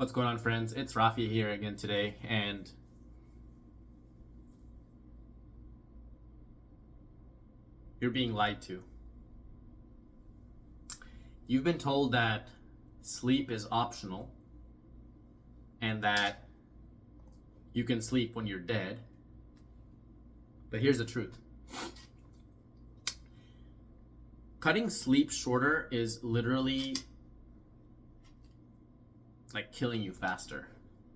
What's going on, friends? It's Rafi here again today, and you're being lied to. You've been told that sleep is optional and that you can sleep when you're dead. But here's the truth. Cutting sleep shorter is literally like killing you faster.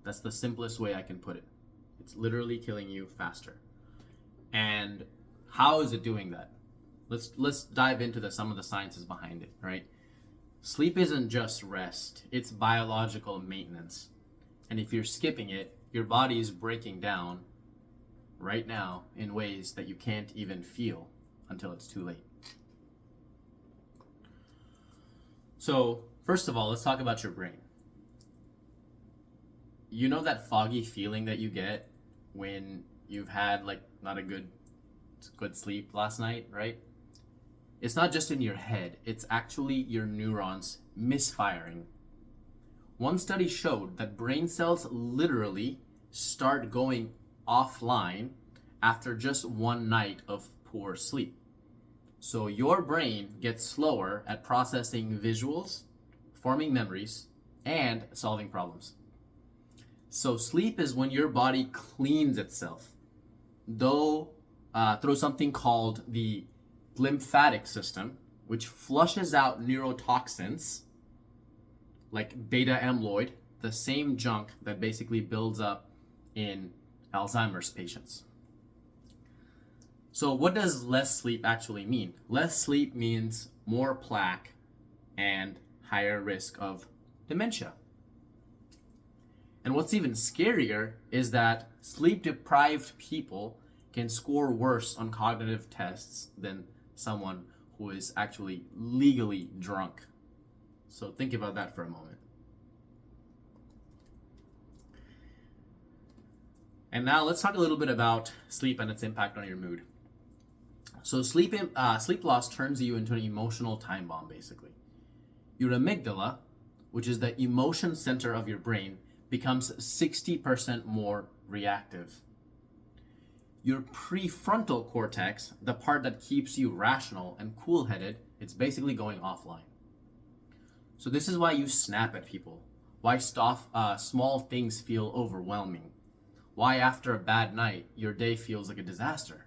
That's the simplest way I can put it. It's literally killing you faster. And how is it doing that? Let's dive into some of the sciences behind it, right? Sleep isn't just rest, it's biological maintenance. And if you're skipping it, your body is breaking down right now in ways that you can't even feel until it's too late. So, first of all, let's talk about your brain. You know that foggy feeling that you get when you've had like not a good sleep last night, right? It's not just in your head, it's actually your neurons misfiring. One study showed that brain cells literally start going offline after just one night of poor sleep. So your brain gets slower at processing visuals, forming memories, and solving problems. So sleep is when your body cleans itself, through something called the lymphatic system, which flushes out neurotoxins like beta amyloid, the same junk that basically builds up in Alzheimer's patients. So what does less sleep actually mean? Less sleep means more plaque and higher risk of dementia. And what's even scarier is that sleep-deprived people can score worse on cognitive tests than someone who is actually legally drunk. So think about that for a moment. And now let's talk a little bit about sleep and its impact on your mood. So sleep loss turns you into an emotional time bomb, basically. Your amygdala, which is the emotion center of your brain, becomes 60% more reactive. Your prefrontal cortex, the part that keeps you rational and cool-headed, it's basically going offline. So this is why you snap at people, why small things feel overwhelming, why after a bad night, your day feels like a disaster.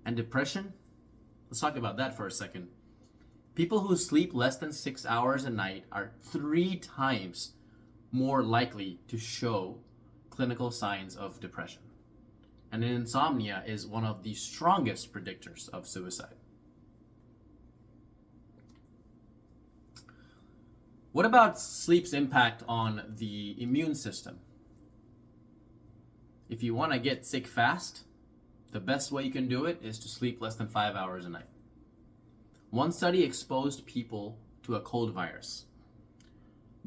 And depression? Let's talk about that for a second. People who sleep less than 6 hours a night are 3 times more likely to show clinical signs of depression. And insomnia is one of the strongest predictors of suicide. What about sleep's impact on the immune system? If you want to get sick fast, the best way you can do it is to sleep less than 5 hours a night. One study exposed people to a cold virus.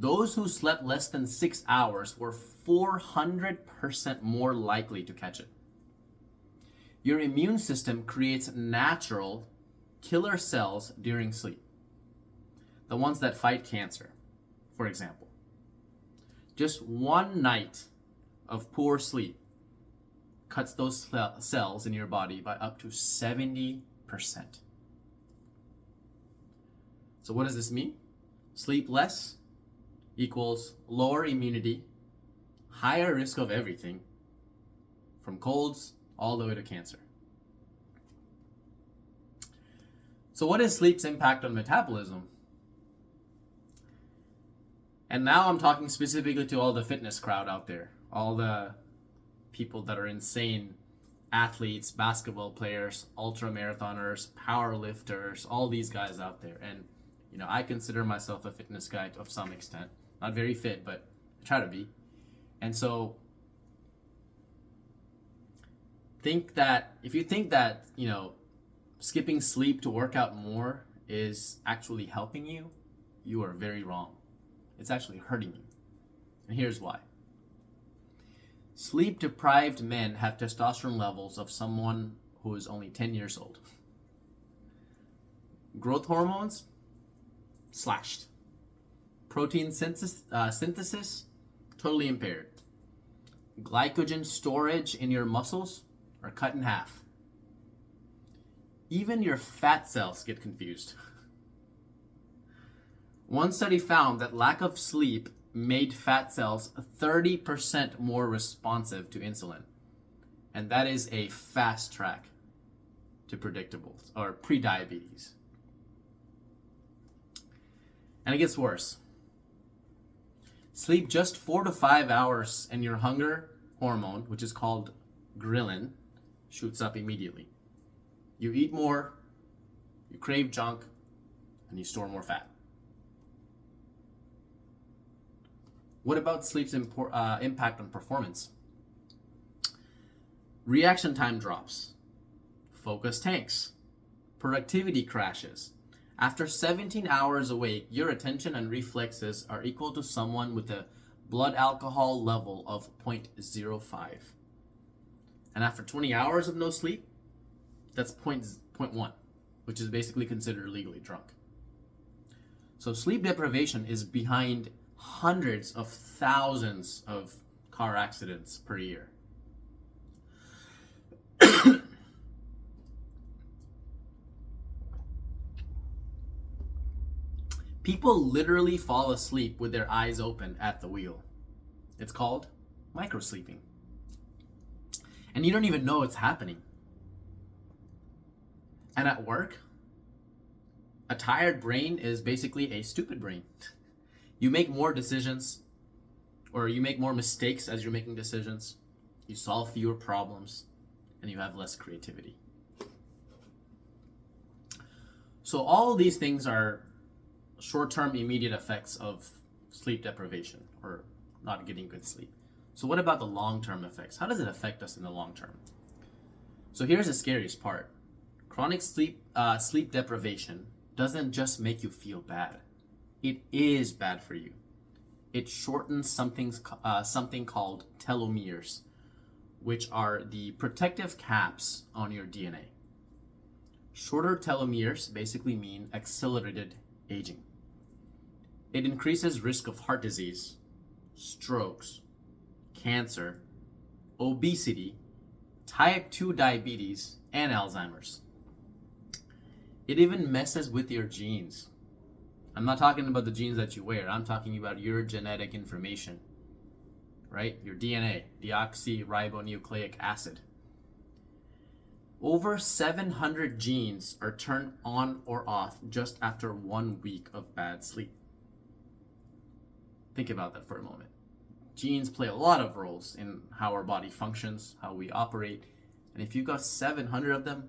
Those who slept less than 6 hours were 400% more likely to catch it. Your immune system creates natural killer cells during sleep. The ones that fight cancer, for example. Just one night of poor sleep cuts those cells in your body by up to 70%. So what does this mean? Sleep less equals lower immunity, higher risk of everything, from colds all the way to cancer. So what is sleep's impact on metabolism? And now I'm talking specifically to all the fitness crowd out there, all the people that are insane athletes, basketball players, ultra marathoners, power lifters, all these guys out there. And I consider myself a fitness guy of some extent. Not very fit, but I try to be. And so if you think that, skipping sleep to work out more is actually helping you, you are very wrong. It's actually hurting you. And here's why. Sleep-deprived men have testosterone levels of someone who is only 10 years old. Growth hormones, slashed. Protein synthesis, totally impaired. Glycogen storage in your muscles are cut in half. Even your fat cells get confused. One study found that lack of sleep made fat cells 30% more responsive to insulin. And that is a fast track to predictables or pre-diabetes. And it gets worse. Sleep just 4 to 5 hours and your hunger hormone, which is called ghrelin, shoots up immediately. You eat more, you crave junk, and you store more fat. What about sleep's impact on performance? Reaction time drops, focus tanks, productivity crashes. After 17 hours awake, your attention and reflexes are equal to someone with a blood alcohol level of 0.05. And after 20 hours of no sleep, that's 0.1, which is basically considered legally drunk. So sleep deprivation is behind hundreds of thousands of car accidents per year. People literally fall asleep with their eyes open at the wheel. It's called microsleeping. And you don't even know it's happening. And at work, a tired brain is basically a stupid brain. You make more decisions, or you make more mistakes as you're making decisions. You solve fewer problems, and you have less creativity. So all of these things are short-term immediate effects of sleep deprivation or not getting good sleep. So what about the long-term effects? How does it affect us in the long term? So here's the scariest part. Chronic sleep deprivation doesn't just make you feel bad. It is bad for you. It shortens something called telomeres, which are the protective caps on your DNA. Shorter telomeres basically mean accelerated aging. It increases risk of heart disease, strokes, cancer, obesity, type 2 diabetes, and Alzheimer's. It even messes with your genes. I'm not talking about the genes that you wear. I'm talking about your genetic information, right? Your DNA, deoxyribonucleic acid. Over 700 genes are turned on or off just after 1 week of bad sleep. Think about that for a moment. Genes play a lot of roles in how our body functions, how we operate. And if you've got 700 of them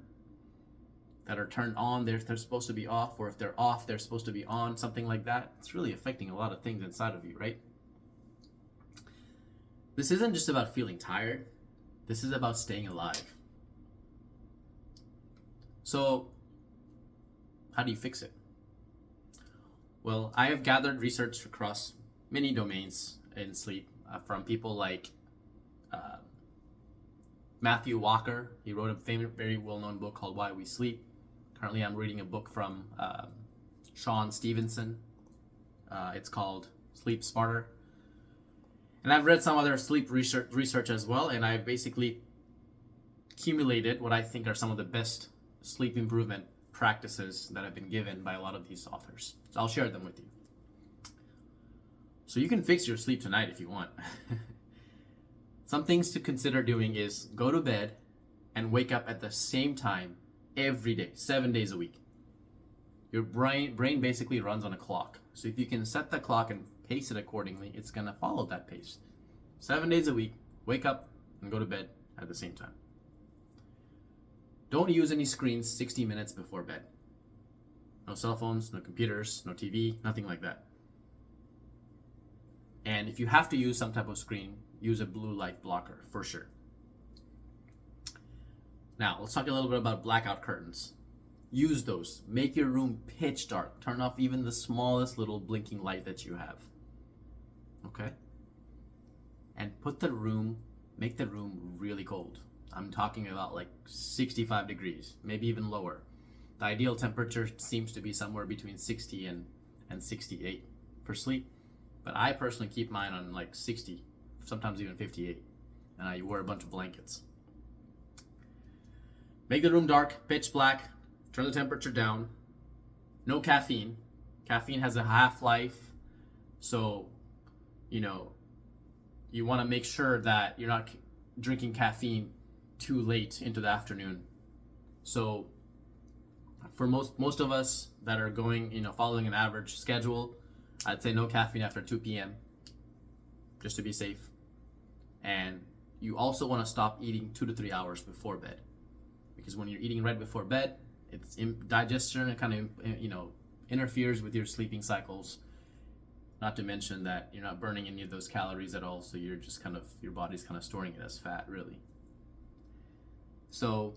that are turned on, they're supposed to be off, or if they're off, they're supposed to be on, something like that, it's really affecting a lot of things inside of you, right? This isn't just about feeling tired. This is about staying alive. So, how do you fix it? Well, I have gathered research across many domains in sleep from people like Matthew Walker. He wrote a famous, very well-known book called Why We Sleep. Currently, I'm reading a book from Shawn Stevenson. It's called Sleep Smarter. And I've read some other sleep research as well, and I've basically accumulated what I think are some of the best sleep improvement practices that have been given by a lot of these authors. So I'll share them with you. So you can fix your sleep tonight if you want. Some things to consider doing is go to bed and wake up at the same time every day, 7 days a week. Your brain basically runs on a clock. So if you can set the clock and pace it accordingly, it's going to follow that pace. 7 days a week, wake up and go to bed at the same time. Don't use any screens 60 minutes before bed. No cell phones, no computers, no TV, nothing like that. And if you have to use some type of screen, use a blue light blocker for sure. Now, let's talk a little bit about blackout curtains. Use those. Make your room pitch dark. Turn off even the smallest little blinking light that you have. Okay? And make the room really cold. I'm talking about like 65 degrees, maybe even lower. The ideal temperature seems to be somewhere between 60 and 68 for sleep, but I personally keep mine on like 60, sometimes even 58, and I wear a bunch of blankets. Make the room dark, pitch black, turn the temperature down. No caffeine. Caffeine has a half-life, so you want to make sure that you're not drinking caffeine too late into the afternoon. So for most of us that are going, following an average schedule, I'd say no caffeine after 2 p.m. just to be safe. And you also want to stop eating 2 to 3 hours before bed, because when you're eating right before bed, it's digestion. It kind of interferes with your sleeping cycles. Not to mention that you're not burning any of those calories at all, so you're just your body's kind of storing it as fat, really. So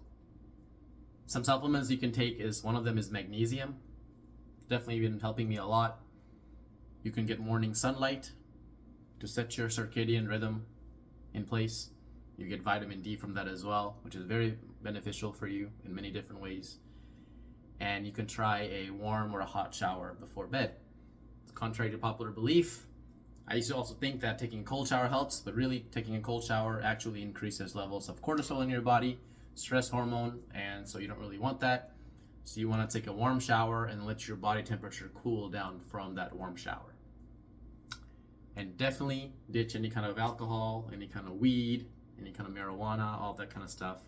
some supplements you can take one of them is magnesium. Definitely been helping me a lot. You can get morning sunlight to set your circadian rhythm in place. You get vitamin D from that as well, which is very beneficial for you in many different ways. And you can try a warm or a hot shower before bed. It's contrary to popular belief. I used to also think that taking a cold shower helps, but really taking a cold shower actually increases levels of cortisol in your body, stress hormone, and so you don't really want that. So you want to take a warm shower and let your body temperature cool down from that warm shower. And definitely ditch any kind of alcohol, any kind of weed, any kind of marijuana, all that kind of stuff.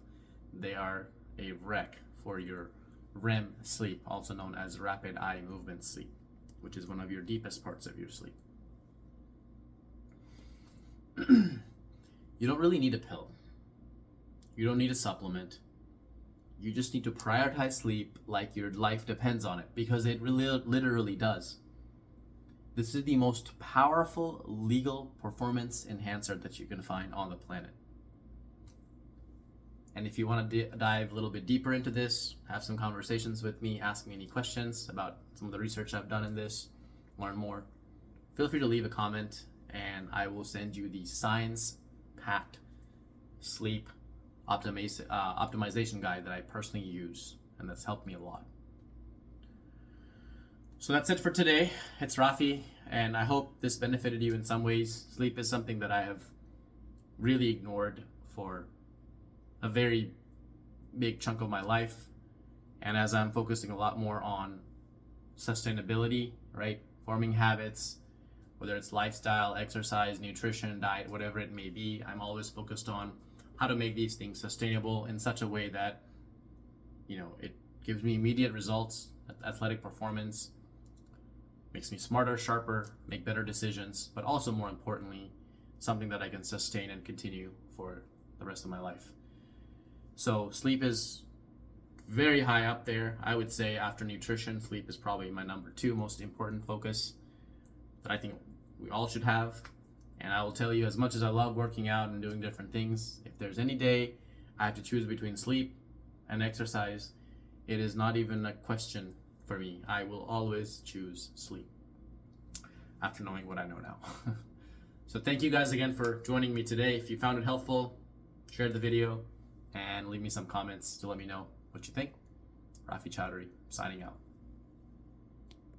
They are a wreck for your REM sleep, also known as rapid eye movement sleep, which is one of your deepest parts of your sleep. You don't really need a pill. You don't need a supplement. You just need to prioritize sleep like your life depends on it, because it really literally does. This is the most powerful legal performance enhancer that you can find on the planet. And if you want to dive a little bit deeper into this, have some conversations with me, ask me any questions about some of the research I've done in this, learn more, feel free to leave a comment, and I will send you the science-packed sleep optimization guide that I personally use, and that's helped me a lot. So that's it for today. It's Rafi, and I hope this benefited you in some ways. Sleep is something that I have really ignored for a very big chunk of my life, and as I'm focusing a lot more on sustainability, right, forming habits, whether it's lifestyle, exercise, nutrition, diet, whatever it may be, I'm always focused on how to make these things sustainable in such a way that it gives me immediate results, athletic performance, makes me smarter, sharper, make better decisions, but also more importantly, something that I can sustain and continue for the rest of my life. So sleep is very high up there. I would say after nutrition, sleep is probably my number 2 most important focus that I think we all should have. And I will tell you, as much as I love working out and doing different things, if there's any day I have to choose between sleep and exercise, it is not even a question for me. I will always choose sleep after knowing what I know now. So thank you guys again for joining me today. If you found it helpful, share the video and leave me some comments to let me know what you think. Rafi Chowdhury signing out.